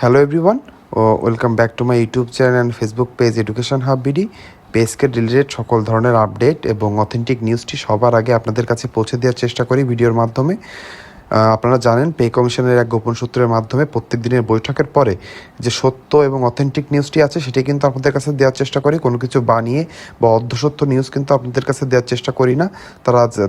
Hello everyone, welcome back to my YouTube channel and Facebook page education hub BD. পেজকে related সকল ধরনের update এবং authentic নিউজটি সবার আগে আপনাদের কাছে পৌঁছে দেওয়ার চেষ্টা করি ভিডিওর মাধ্যমে। আপনারা জানেন, পে কমিশনের এক গোপন সূত্রের মাধ্যমে প্রত্যেক দিনের বৈঠকের পরে যে সত্য এবং অথেন্টিক নিউজটি আছে সেটি কিন্তু আপনাদের কাছে দেওয়ার চেষ্টা করি। কোনো কিছু বানিয়ে বা অর্ধসত্য নিউজ কিন্তু আপনাদের কাছে দেওয়ার চেষ্টা করি না।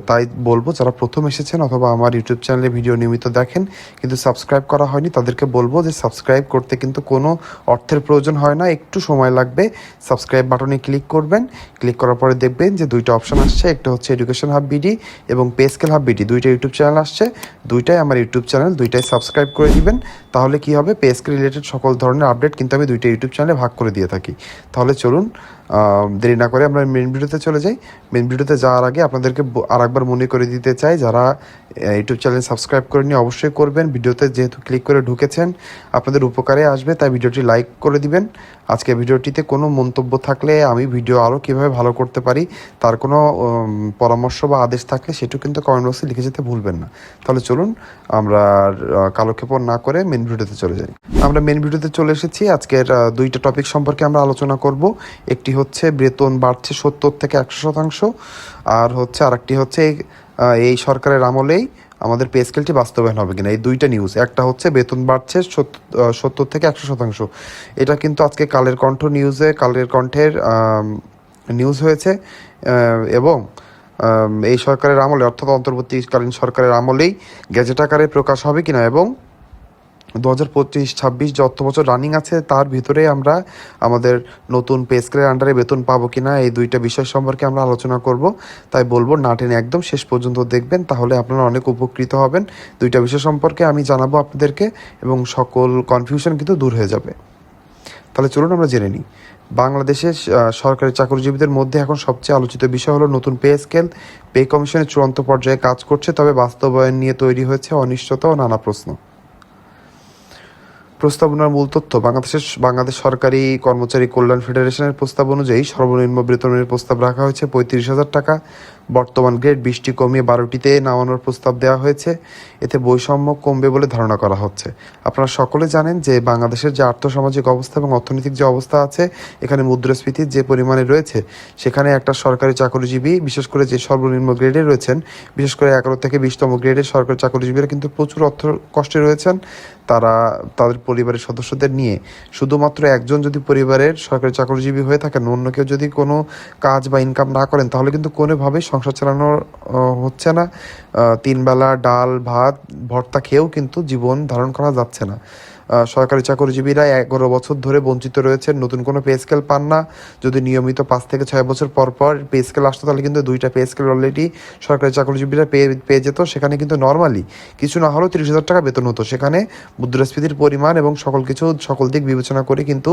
তাই বলবো, যারা প্রথম এসেছেন অথবা আমার ইউটিউব চ্যানেলে ভিডিও নিয়মিত দেখেন কিন্তু সাবস্ক্রাইব করা হয়নি, তাদেরকে বলবো যে সাবস্ক্রাইব করতে কিন্তু কোনো অর্থের প্রয়োজন হয় না, একটু সময় লাগবে। সাবস্ক্রাইব বাটনে ক্লিক করবেন, ক্লিক করার পরে দেখবেন যে দুইটা অপশন আসছে, একটা হচ্ছে এডুকেশন হাব বিডি এবং পে স্কেল হাব বিডি, দুইটা ইউটিউব চ্যানেল আসছে। দুইটাই আমার ইউটিউব চ্যানেল, দুইটাই সাবস্ক্রাইব করে দিবেন। তাহলে কি হবে, পে স্কেল রিলেটেড সকল ধরনের আপডেট কিন্তু আমি দুইটা ইউটিউব চ্যানেলে ভাগ করে দিয়ে থাকি। তাহলে চলুন দেরি না করে আমরা মেন ভিডিওতে চলে যাই। মেন ভিডিওতে যাওয়ার আগে আপনাদেরকে আরেকবার মনে করে দিতে চাই, যারা ইউটিউব চ্যানেল সাবস্ক্রাইব করেনি অবশ্যই করবেন। ভিডিওতে যেহেতু ক্লিক করে ঢুকেছেন, আপনাদের উপকারে আসবে, তাই ভিডিওটি লাইক করে দিবেন। আজকে ভিডিওটিতে কোনো মন্তব্য থাকলে, আমি ভিডিও আরও কীভাবে ভালো করতে পারি তার কোনো পরামর্শ বা আদেশ থাকলে সেটাও কিন্তু কমেন্ট বক্সে লিখে যেতে ভুলবেন না। তাহলে চলুন আমরা কালক্ষেপণ না করে মেন ভিডিওতে চলে যাই। আমরা মেন ভিডিওতে চলে এসেছি। আজকের দুইটা টপিক সম্পর্কে আমরা আলোচনা করব। একটি হচ্ছে বেতন বাড়ছে 70 থেকে 100%, আর হচ্ছে আরেকটি হচ্ছে এই সরকারের আমলেই আমাদের পে স্কেলটি বাস্তবায়ন হবে কিনা। এই দুইটা নিউজ, একটা হচ্ছে বেতন বাড়ছে 70 থেকে 100%। এটা কিন্তু আজকে কালের কণ্ঠের নিউজ হয়েছে এবং এই সরকারের আমলে, অর্থাৎ অন্তর্বর্তীকালীন সরকারের আমলেই গেজেট আকারে প্রকাশ হবে কিনা, এবং 2025-26 যে অর্থ বছর রানিং আছে তার ভিতরে আমরা আমাদের নতুন পে স্কেলের আন্ডারে বেতন পাবো কিনা, এই দুইটা বিষয় সম্পর্কে আমরা আলোচনা করব। তাই বলবো না টেনে একদম শেষ পর্যন্ত দেখবেন, তাহলে আপনারা অনেক উপকৃত হবেন। দুইটা বিষয় সম্পর্কে আমি জানাবো আপনাদেরকে এবং সকল কনফিউশন কিন্তু দূর হয়ে যাবে। তাহলে চলুন আমরা জেনে নিই। বাংলাদেশের সরকারি চাকরিজীবীদের মধ্যে এখন সবচেয়ে আলোচিত বিষয় হলো নতুন পে স্কেল। পে কমিশনের চূড়ান্ত পর্যায়ে কাজ করছে, তবে বাস্তবায়ন নিয়ে তৈরি হয়েছে অনিশ্চয়তা ও নানা প্রশ্ন। প্রস্তাবনার মূল তথ্য: বাংলাদেশ সরকারি কর্মচারী কল্যাণ ফেডারেশনের প্রস্তাব অনুযায়ী সর্বনিম্ন বেতনের প্রস্তাব রাখা হয়েছে 35,000 টাকা। বর্তমান গ্রেড 20টি কমিয়ে 12টিতে নামানোর প্রস্তাব দেওয়া হয়েছে। এতে বৈষম্য কমবে বলে ধারণা করা হচ্ছে। আপনারা সকলে জানেন যে বাংলাদেশের যে আর্থসামাজিক অবস্থা এবং অর্থনৈতিক যে অবস্থা আছে, এখানে মুদ্রাস্ফীতির যে পরিমাণে রয়েছে, সেখানে একটা সরকারি চাকরিজীবী, বিশেষ করে যে সর্বনিম্ন গ্রেডে রয়েছেন, বিশেষ করে 11 থেকে 20তম গ্রেডের সরকারি চাকরিজীবীরা কিন্তু প্রচুর অর্থ কষ্টে রয়েছেন। তারা তাদের পরিবারের সদস্যদের নিয়ে, শুধুমাত্র একজন যদি পরিবারের সরকারি চাকরিজীবী হয়ে থাকেন, অন্য কেউ যদি কোনো কাজ বা ইনকাম না করেন, তাহলে কিন্তু কোনোভাবেই সংসার চালানো হচ্ছে না। 3 বেলা ডাল ভাত ভর্তা খেয়েও কিন্তু জীবন ধারণ করা যাচ্ছে না। সরকারি চাকরিজীবীরা 11 বছর ধরে বঞ্চিত রয়েছেন, নতুন কোনো পে স্কেল পান না। যদি নিয়মিত 5 থেকে 6 বছর পর পর পে স্কেল আসতো, তাহলে কিন্তু দুইটা পে স্কেল অলরেডি সরকারি চাকরিজীবীরা পেয়ে যেত। সেখানে কিন্তু নর্মালি কিছু না হলেও 30,000 টাকা বেতন হতো। সেখানে মুদ্রাস্ফীতির পরিমাণ এবং সকল দিক বিবেচনা করে কিন্তু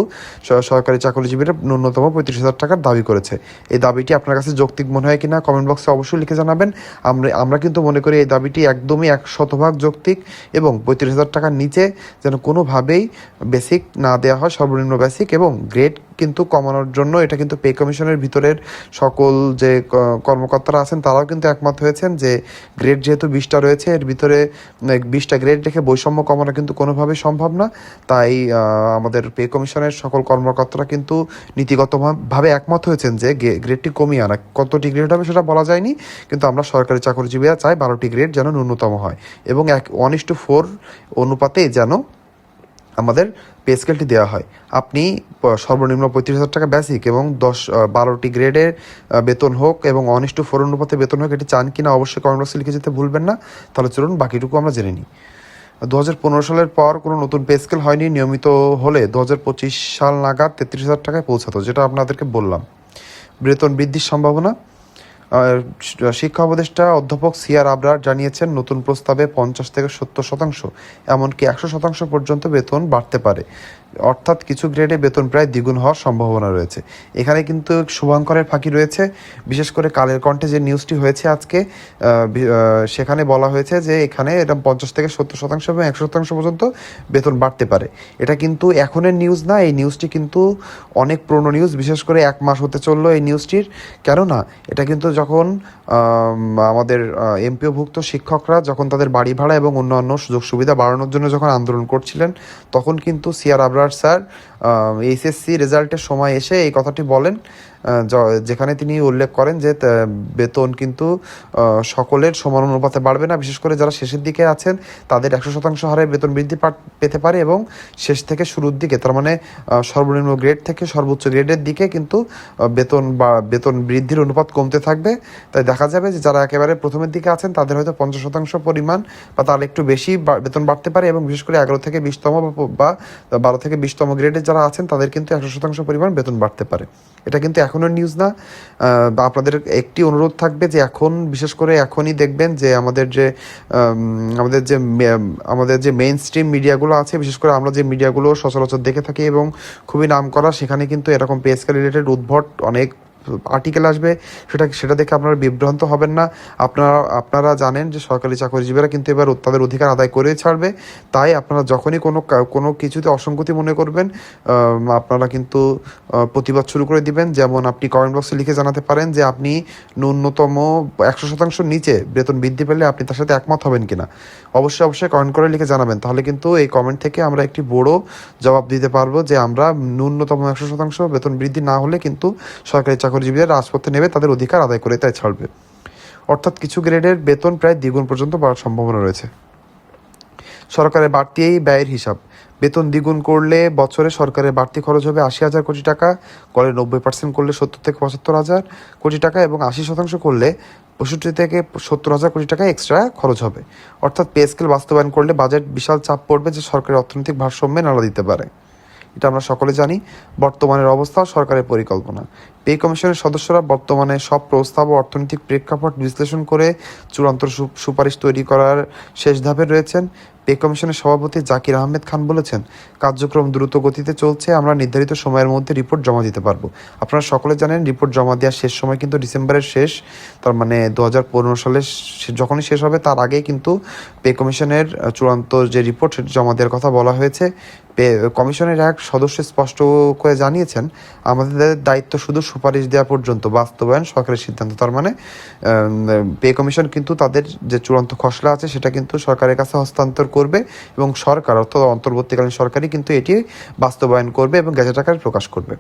সরকারি চাকরিজীবীরা ন্যূনতম 35,000 টাকার দাবি করেছে। এই দাবিটি আপনার কাছে যৌক্তিক মনে হয় কিনা কমেন্ট বক্সে অবশ্যই লিখে জানাবেন। আমরা কিন্তু মনে করি এই দাবিটি একদমই 100% যৌক্তিক, এবং 35,000 টাকার নিচে যেন কোনোভাবেই বেসিক না দেওয়া হয়, সর্বনিম্ন বেসিক, এবং গ্রেড কিন্তু কমানোর জন্য এটা কিন্তু পে কমিশনের ভিতরের সকল যে কর্মকর্তারা আছেন তারাও কিন্তু একমত হয়েছেন যে গ্রেড যেহেতু 20টা রয়েছে, এর ভিতরে 20টা গ্রেড রেখে বৈষম্য কমানো কিন্তু কোনোভাবেই সম্ভব না। তাই আমাদের পে কমিশনের সকল কর্মকর্তারা কিন্তু নীতিগতভাবে একমত হয়েছেন যে গ্রেডটি কমিয়ে আনা। কতটি গ্রেড হবে সেটা বলা যায়নি, কিন্তু আমরা সরকারি চাকরিজীবীরা চাই 12টি গ্রেড যেন ন্যূনতম হয়, এবং 1:4 অনুপাতে যেন আমাদের পে স্কেলটি দেওয়া হয়। আপনি সর্বনিম্ন 35,000 টাকা বেসিক এবং 12টি গ্রেডের বেতন হোক এবং 1:4 অনুপাতে বেতন হোক, এটি চান কিনা অবশ্যই কমেন্ট বক্সে লিখে যেতে ভুলবেন না। তাহলে চলুন বাকিটুকু আমরা জেনে নিই। 2015 সালের পর কোনো নতুন পে স্কেল হয়নি। নিয়মিত হলে 2025 সাল নাগাদ 33,000 টাকায় পৌঁছাতো, যেটা আপনাদেরকে বললাম। বেতন বৃদ্ধির সম্ভাবনা: শিক্ষা উপদেষ্টা অধ্যাপক সিআর আবরার জানিয়েছেন, নতুন প্রস্তাবে 50 থেকে 70%, এমনকি 100% পর্যন্ত বেতন বাড়তে পারে। অর্থাৎ কিছু গ্রেডে বেতন প্রায় দ্বিগুণ হওয়ার সম্ভাবনা রয়েছে। এখানে কিন্তু শুভাঙ্করের ফাঁকি রয়েছে। বিশেষ করে কালের কণ্ঠে যে নিউজটি হয়েছে আজকে, সেখানে বলা হয়েছে যে এখানে এটা 50 থেকে 70% এবং 100% পর্যন্ত বেতন বাড়তে পারে। এটা কিন্তু এখনের নিউজ না, এই নিউজটি কিন্তু অনেক পুরনো নিউজ। বিশেষ করে 1 মাস হতে চললো এই নিউজটির। কেননা এটা কিন্তু যখন আমাদের এমপিওভুক্ত শিক্ষকরা যখন তাদের বাড়ি ভাড়া এবং অন্যান্য সুযোগ সুবিধা বাড়ানোর জন্য যখন আন্দোলন করছিলেন, তখন কিন্তু সিআর আবরার স্যার এইচএসসি রেজাল্টের সময় এসে এই কথাটি বলেন, যেখানে তিনি উল্লেখ করেন যে বেতন কিন্তু সকলের সমান অনুপাতে বাড়বে না, বিশেষ করে যারা শেষের দিকে আছেন তাদের 100% হারে বেতন বৃদ্ধি পেতে পারে এবং শেষ থেকে শুরুর দিকে, তার মানে সর্বনিম্ন গ্রেড থেকে সর্বোচ্চ গ্রেডের দিকে কিন্তু বেতন বৃদ্ধির অনুপাত কমতে থাকবে। তাই দেখা যাবে যে যারা একেবারে প্রথমের দিকে আছেন তাদের হয়তো 50% পরিমাণ বা তার একটু বেশি বেতন বাড়তে পারে, এবং বিশেষ করে 11 থেকে 20তম বা 12 থেকে 20তম গ্রেডের যারা আছেন তাদের কিন্তু 100% পরিমাণ বেতন বাড়তে পারে। এটা কিন্তু এখনও নিউজ না। আপনাদের একটি অনুরোধ থাকবে যে এখন বিশেষ করে এখনই দেখবেন যে আমাদের যে মেইন স্ট্রিম মিডিয়াগুলো আছে, বিশেষ করে আমরা যে মিডিয়াগুলো সচরাচর দেখে থাকি এবং খুবই নাম করা, সেখানে কিন্তু এরকম পে স্কেল রিলেটেড উদ্ভট অনেক আর্টিকেল আসবে। সেটা দেখে আপনারা বিভ্রান্ত হবেন না। আপনারা জানেন যে সরকারি চাকরিজীবীরা কিন্তু এবার তাদের অধিকার আদায় করে ছাড়বে। তাই আপনারা যখনই কোনো কিছুতে অসঙ্গতি মনে করবেন, আপনারা কিন্তু প্রতিবাদ শুরু করে দিবেন। যেমন আপনি কমেন্ট বক্সে লিখে জানাতে পারেন যে আপনি ন্যূনতম 100% নিচে বেতন বৃদ্ধি পেলে আপনি তার সাথে একমত হবেন কিনা। অবশ্যই কমেন্ট করে লিখে জানাবেন, তাহলে কিন্তু এই কমেন্ট থেকে আমরা একটি বড় জবাব দিতে পারবো যে আমরা ন্যূনতম 100% বেতন বৃদ্ধি না হলে কিন্তু সরকারি চাকরিজীবীরা রাজপথে নেমে তাদের অধিকার আদায় করে তাই ছাড়বে। অর্থাৎ কিছু গ্রেডের বেতন প্রায় দ্বিগুণ পর্যন্ত বাড়ার সম্ভাবনা রয়েছে। সরকারের বাড়তি এই ব্যয়ের হিসাব, বেতন দ্বিগুণ করলে বছরে সরকারের বাড়তি খরচ হবে 80,000 কোটি টাকা, করে 90% করলে 70 থেকে 75,000 কোটি টাকা এবং 80% করলে 65 থেকে 70,000 কোটি টাকা এক্সট্রা খরচ হবে। অর্থাৎ পে স্কেল বাস্তবায়ন করলে বাজেট বিশাল চাপ পড়বে, যে সরকারের অর্থনৈতিক ভারসাম্যে নাড়া দিতে পারে। এটা আমরা সকলে জানি। বর্তমানের অবস্থা ও সরকারের পরিকল্পনা, পে কমিশনের সদস্যরা বর্তমানে সব প্রস্তাব ও অর্থনৈতিক প্রেক্ষাপট বিশ্লেষণ করে চূড়ান্ত সুপারিশ তৈরি করার শেষ ধাপে রয়েছেন। পে কমিশনের সভাপতি জাকির আহমেদ খান বলেছেন, কার্যক্রম দ্রুত গতিতে চলছে, আমরা নির্ধারিত সময়ের মধ্যে রিপোর্ট জমা দিতে পারবো। আপনারা সকলে জানেন রিপোর্ট জমা দেওয়ার শেষ সময় কিন্তু ডিসেম্বরের শেষ, তার মানে 2015 সালে যখনই শেষ হবে তার আগেই কিন্তু পে কমিশনের চূড়ান্ত যে রিপোর্ট সেটা জমা দেওয়ার কথা বলা হয়েছে। কমিশনের এক সদস্য স্পষ্ট করে জানিয়েছেন, আমাদের দায়িত্ব শুধু সুপারিশ দেওয়া পর্যন্ত, বাস্তবায়ন সরকারের সিদ্ধান্ত। তার মানে পে কমিশন কিন্তু তাদের যে চূড়ান্ত খসড়া আছে সেটা কিন্তু সরকারের কাছে হস্তান্তর করবে এবং সরকার অর্থাৎ অন্তর্বর্তীকালীন সরকারই কিন্তু এটি বাস্তবায়ন করবে এবং গেজেট আকারে প্রকাশ করবে।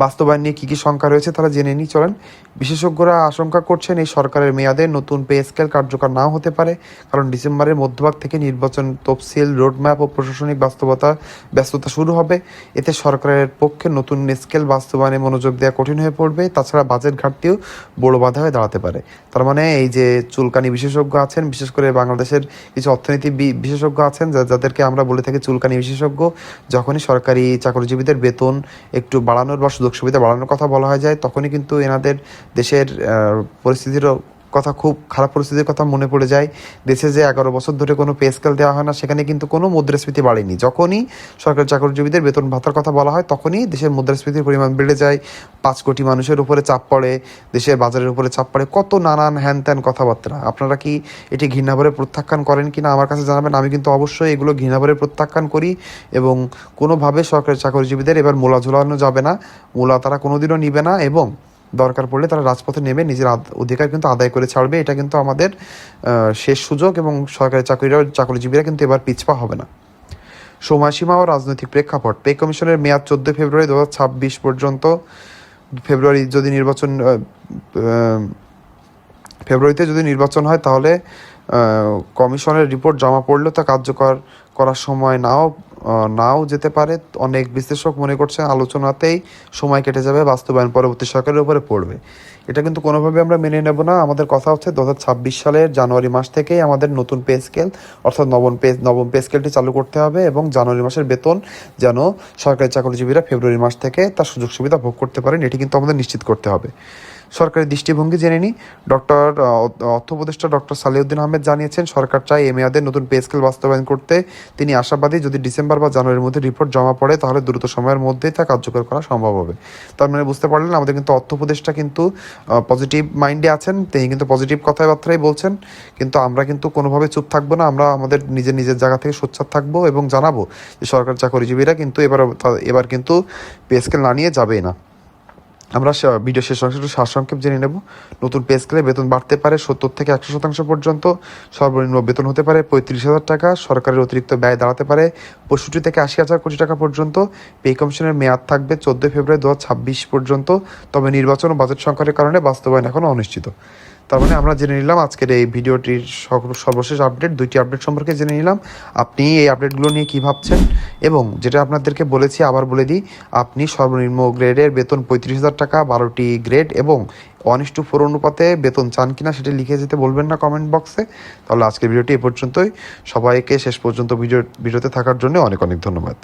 বাস্তবায়ন নিয়ে কী কী শঙ্কা রয়েছে তারা জেনে নিই, চলেন। বিশেষজ্ঞরা আশঙ্কা করছেন এই সরকারের মেয়াদে নতুন পে স্কেল কার্যকর নাও হতে পারে, কারণ ডিসেম্বরের মধ্যভাগ থেকে নির্বাচন তফসিল, রোডম্যাপ ও প্রশাসনিক ব্যস্ততা শুরু হবে। এতে সরকারের পক্ষে নতুন স্কেল বাস্তবায়নে মনোযোগ দেওয়া কঠিন হয়ে পড়বে। তাছাড়া বাজেট ঘাটতিও বড় বাধা হয়ে দাঁড়াতে পারে। তার মানে এই যে চুলকানি বিশেষজ্ঞ আছেন, বিশেষ করে বাংলাদেশের কিছু অর্থনীতি বিশেষজ্ঞ আছেন যাদেরকে আমরা বলে থাকি চুলকানি বিশেষজ্ঞ, যখনই সরকারি চাকরিজীবীদের বেতন একটু বাড়ানোর বা সুযোগ সুবিধা বাড়ানোর কথা বলা হয়ে যায়, তখনই কিন্তু এনাদের দেশের খুব খারাপ পরিস্থিতির কথা মনে পড়ে যায়। দেশে যে 11 বছর ধরে কোনো পে স্কেল দেওয়া হয় না, সেখানে কিন্তু কোনো মুদ্রাস্ফীতি বাড়েনি। যখনই সরকারি চাকরিজীবীদের বেতন ভাতার কথা বলা হয় তখনই দেশের মুদ্রাস্ফীতির পরিমাণ বেড়ে যায়, 5 কোটি মানুষের উপরে চাপ পড়ে, দেশের বাজারের উপরে চাপ পড়ে, কত নানান হ্যান ত্যান কথাবার্তা। আপনারা কি এটি ঘৃণাভরে প্রত্যাখ্যান করেন কিনা আমার কাছে জানাবেন। আমি কিন্তু অবশ্যই এগুলো ঘৃণাভরে প্রত্যাখ্যান করি এবং কোনোভাবে সরকারি চাকরিজীবীদের এবার মূলা ঝোলানো যাবে না, মূলা তারা কোনোদিনও নিবে না এবং দরকার পড়লে তারা রাজপথে নেমে নিজের অধিকার কিন্তু আদায় করে ছাড়বে। এটা কিন্তু আমাদের শেষ সুযোগ এবং সরকারি চাকরিজীবীরা কিন্তু এবার পিছপা হবে না। সময়সীমা ও রাজনৈতিক প্রেক্ষাপট, পে কমিশনের মেয়াদ 14 ফেব্রুয়ারি 2026 পর্যন্ত। ফেব্রুয়ারিতে যদি নির্বাচন হয় তাহলে কমিশনের রিপোর্ট জমা পড়লেও তা কার্যকর করার সময় নাও যেতে পারে। অনেক বিশ্লেষক মনে করছেন আলোচনাতেই সময় কেটে যাবে, বাস্তবায়ন পরবর্তী সরকারের উপরে পড়বে। এটা কিন্তু কোনোভাবে আমরা মেনে নেব না। আমাদের কথা হচ্ছে 2026 সালের জানুয়ারি মাস থেকেই আমাদের নতুন পে স্কেল অর্থাৎ নবম পে স্কেলটি চালু করতে হবে এবং জানুয়ারি মাসের বেতন যেন সরকারি চাকরিজীবীরা ফেব্রুয়ারি মাস থেকে তার সুযোগ সুবিধা ভোগ করতে পারেন, এটি কিন্তু আমাদের নিশ্চিত করতে হবে। সরকারের দৃষ্টিভঙ্গি জেনে নিই। অর্থ উপদেষ্টা ডক্টর সালেউদ্দিন আহমেদ জানিয়েছেন, সরকার চায় এই মেয়াদে নতুন পে স্কেল বাস্তবায়ন করতে। তিনি আশাবাদী যদি ডিসেম্বর বা জানুয়ারির মধ্যে রিপোর্ট জমা পড়ে তাহলে দ্রুত সময়ের মধ্যেই তা কার্যকর করা সম্ভব হবে। তার মানে বুঝতে পারলেন আমাদের কিন্তু অর্থ উপদেষ্টা কিন্তু পজিটিভ মাইন্ডে আছেন, তিনি কিন্তু পজিটিভ কথাবার্তাই বলছেন। কিন্তু আমরা কিন্তু কোনোভাবে চুপ থাকবো না, আমরা আমাদের নিজের জায়গা থেকে সোচ্চার থাকবো এবং জানাবো যে সরকারি চাকরিজীবীরা কিন্তু এবার কিন্তু পে স্কেল না নিয়ে যাবেই না। আমরা ভিডিও শেষ অংশে একটু সারসংক্ষেপ জেনে নেব। নতুন পে স্কেলে বেতন বাড়তে পারে 70 থেকে 100% পর্যন্ত। সর্বনিম্ন বেতন হতে পারে 35,000 টাকা। সরকারের অতিরিক্ত ব্যয় দাঁড়াতে পারে 65 থেকে 80,000 কোটি টাকা পর্যন্ত। পে কমিশনের মেয়াদ থাকবে 14 ফেব্রুয়ারি 2026 পর্যন্ত। তবে নির্বাচন ও বাজেট সংকটের কারণে বাস্তবায়ন এখনও অনিশ্চিত। তার মানে আমরা জেনে নিলাম আজকের এই ভিডিওটির সর্বশেষ আপডেট, 2টি আপডেট সম্পর্কে জেনে নিলাম। আপনি এই আপডেটগুলো নিয়ে কী ভাবছেন, এবং যেটা আপনাদেরকে বলেছি আবার বলে দিই, আপনি সর্বনিম্ন গ্রেডের বেতন 35,000 টাকা, 12টি গ্রেড এবং 1:4 অনুপাতে বেতন চান কিনা সেটি লিখে যেতে বলবেন না কমেন্ট বক্সে। তাহলে আজকের ভিডিওটি এ পর্যন্তই। সবাইকে শেষ পর্যন্ত ভিডিওতে থাকার জন্য অনেক অনেক ধন্যবাদ।